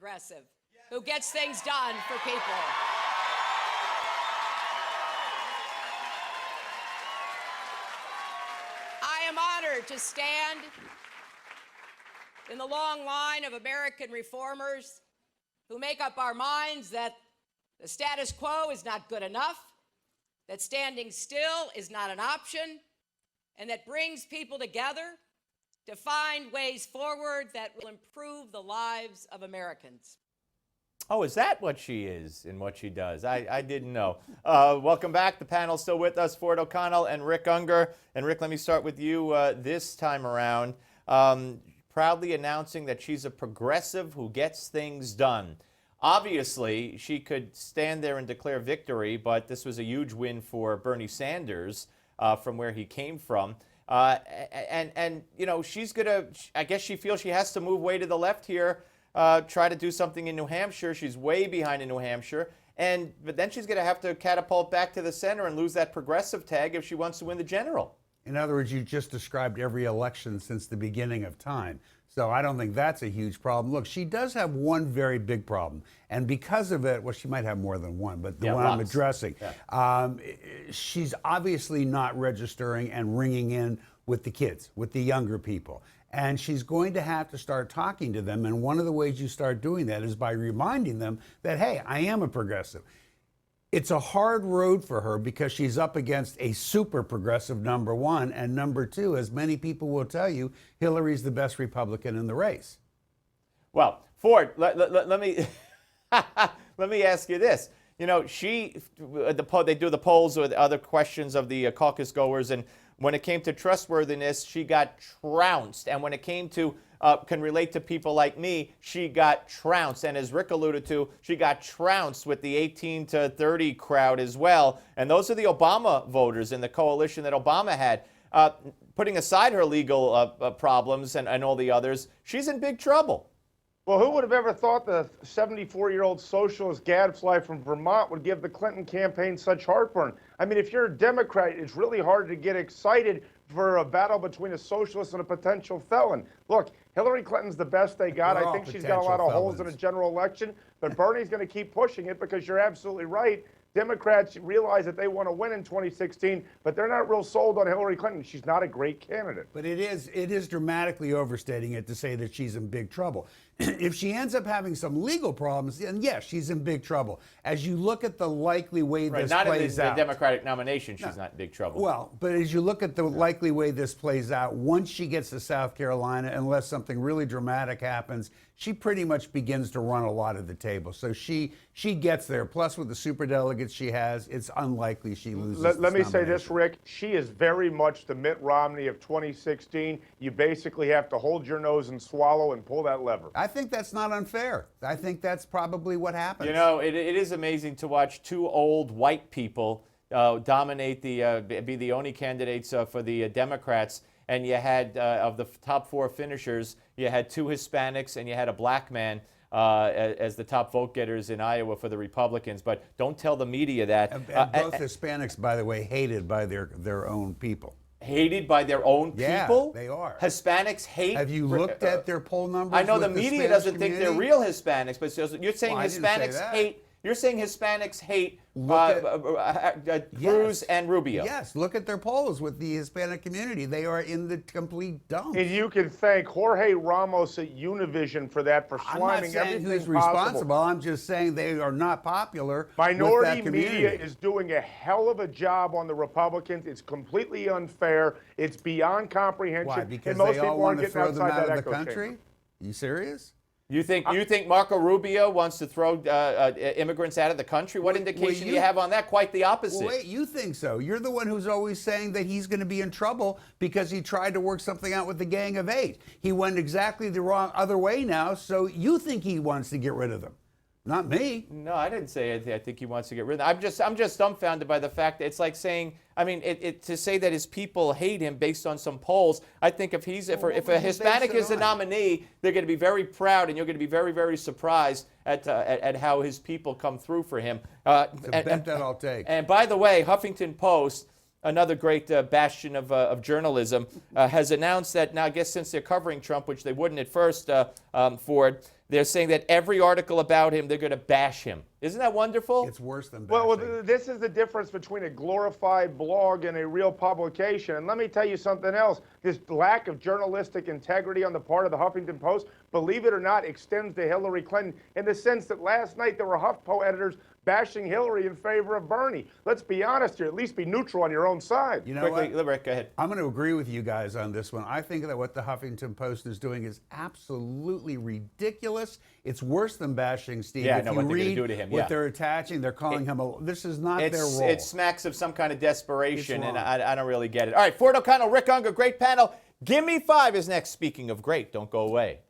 progressive who gets things done for people. I am honored to stand in the long line of American reformers who make up our minds that the status quo is not good enough, that standing still is not an option, and that brings people together to find ways forward that will improve the lives of Americans. Oh, is that what she is and what she does? I didn't know. Welcome back. The panel's still with us, Ford O'Connell and Rick Ungar. And Rick, let me start with you this time around. Proudly announcing that she's a progressive who gets things done. Obviously, she could stand there and declare victory, but this was a huge win for Bernie Sanders from where he came from. And you know, she's going to, I guess she feels she has to move way to the left here, try to do something in New Hampshire. She's way behind in New Hampshire. But then she's going to have to catapult back to the center and lose that progressive tag if she wants to win the general. In other words, you just described every election since the beginning of time. So I don't think that's a huge problem. Look, she does have one very big problem. And because of it, well, she might have more than one, but the one I'm addressing, she's obviously not registering and ringing in with the kids, with the younger people. And she's going to have to start talking to them. And one of the ways you start doing that is by reminding them that, hey, I am a progressive. It's a hard road for her because she's up against a super progressive, number one, and number two, as many people will tell you, Hillary's the best Republican in the race. Well, Ford, let me let me ask you this. You know, they do the polls or the other questions of the caucus goers, and when it came to trustworthiness, she got trounced. And when it came to can relate to people like me, she got trounced. And as Rick alluded to, she got trounced with the 18 to 30 crowd as well. And those are the Obama voters in the coalition that Obama had. Putting aside her legal problems and all the others, she's in big trouble. Well, who would have ever thought the 74-year-old socialist gadfly from Vermont would give the Clinton campaign such heartburn? I mean, if you're a Democrat, it's really hard to get excited for a battle between a socialist and a potential felon. Look, Hillary Clinton's the best they got. I think she's got a lot of holes in a general election, but Bernie's going to keep pushing it because you're absolutely right. Democrats realize that they want to win in 2016, but they're not real sold on Hillary Clinton. She's not a great candidate. But it is dramatically overstating it to say that she's in big trouble. If she ends up having some legal problems, then yes, she's in big trouble. As you look at the likely way this plays out. Not in the Democratic nomination, she's not in big trouble. Well, but as you look at the likely way this plays out, once she gets to South Carolina, unless something really dramatic happens, she pretty much begins to run a lot of the table. So she gets there. Plus, with the superdelegates she has, it's unlikely she loses. Let me say this, Rick. She is very much the Mitt Romney of 2016. You basically have to hold your nose and swallow and pull that lever. I think that's not unfair. I think that's probably what happens. You know, it is amazing to watch two old white people dominate be the only candidates for the Democrats. And you had, of the top four finishers, you had two Hispanics and you had a black man as the top vote getters in Iowa for the Republicans. But don't tell the media that. And both Hispanics, by the way, hated by their own people. Hated by their own people? Yeah, they are. Hispanics hate. Have you looked at their poll numbers? I know the media Spanish doesn't community? think they're real Hispanics, but you're saying Hispanics hate. You're saying Hispanics hate Cruz and Rubio. Yes, look at their polls with the Hispanic community. They are in the complete dumps. And you can thank Jorge Ramos at Univision for that, for sliming everything I'm not saying who's possible. responsible. I'm just saying they are not popular. Minority with that media is doing a hell of a job on the Republicans. It's completely unfair. It's beyond comprehension. Why? Because and most they people all want aren't to getting throw them outside out that of the echo country? chamber. You serious? You think Marco Rubio wants to throw immigrants out of the country? What indication do you have on that? Quite the opposite. Well, wait, you think so? You're the one who's always saying that he's going to be in trouble because he tried to work something out with the Gang of Eight. He went exactly the wrong other way now, so you think he wants to get rid of them. Not me. No, I didn't say anything. I think he wants to get rid of them. I'm just dumbfounded by the fact that it's like saying, I mean, to say that his people hate him based on some polls. I think if a Hispanic is the nominee, they're going to be very proud, and you're going to be very, very surprised at how his people come through for him. It's a bet that I'll take. And by the way, Huffington Post, another great bastion of journalism, has announced that now, I guess since they're covering Trump, which they wouldn't at first, Ford, They're saying that every article about him, they're going to bash him. Isn't that wonderful? It's worse than bashing. Well, this is the difference between a glorified blog and a real publication. And let me tell you something else. This lack of journalistic integrity on the part of the Huffington Post, believe it or not, extends to Hillary Clinton in the sense that last night there were HuffPo editors bashing Hillary in favor of Bernie. Let's be honest here. At least be neutral on your own side. You know Quickly, what? Rick, go ahead. I'm going to agree with you guys on this one. I think that what the Huffington Post is doing is absolutely ridiculous. It's worse than bashing Steve. Yeah, if no, you what they're gonna read do to him, what yeah. they're attaching, they're calling him a. This is not their role. It smacks of some kind of desperation, It's and wrong. I don't really get it. All right, Ford O'Connell, Rick Ungar, great panel. Give Me 5 is next. Speaking of great, don't go away.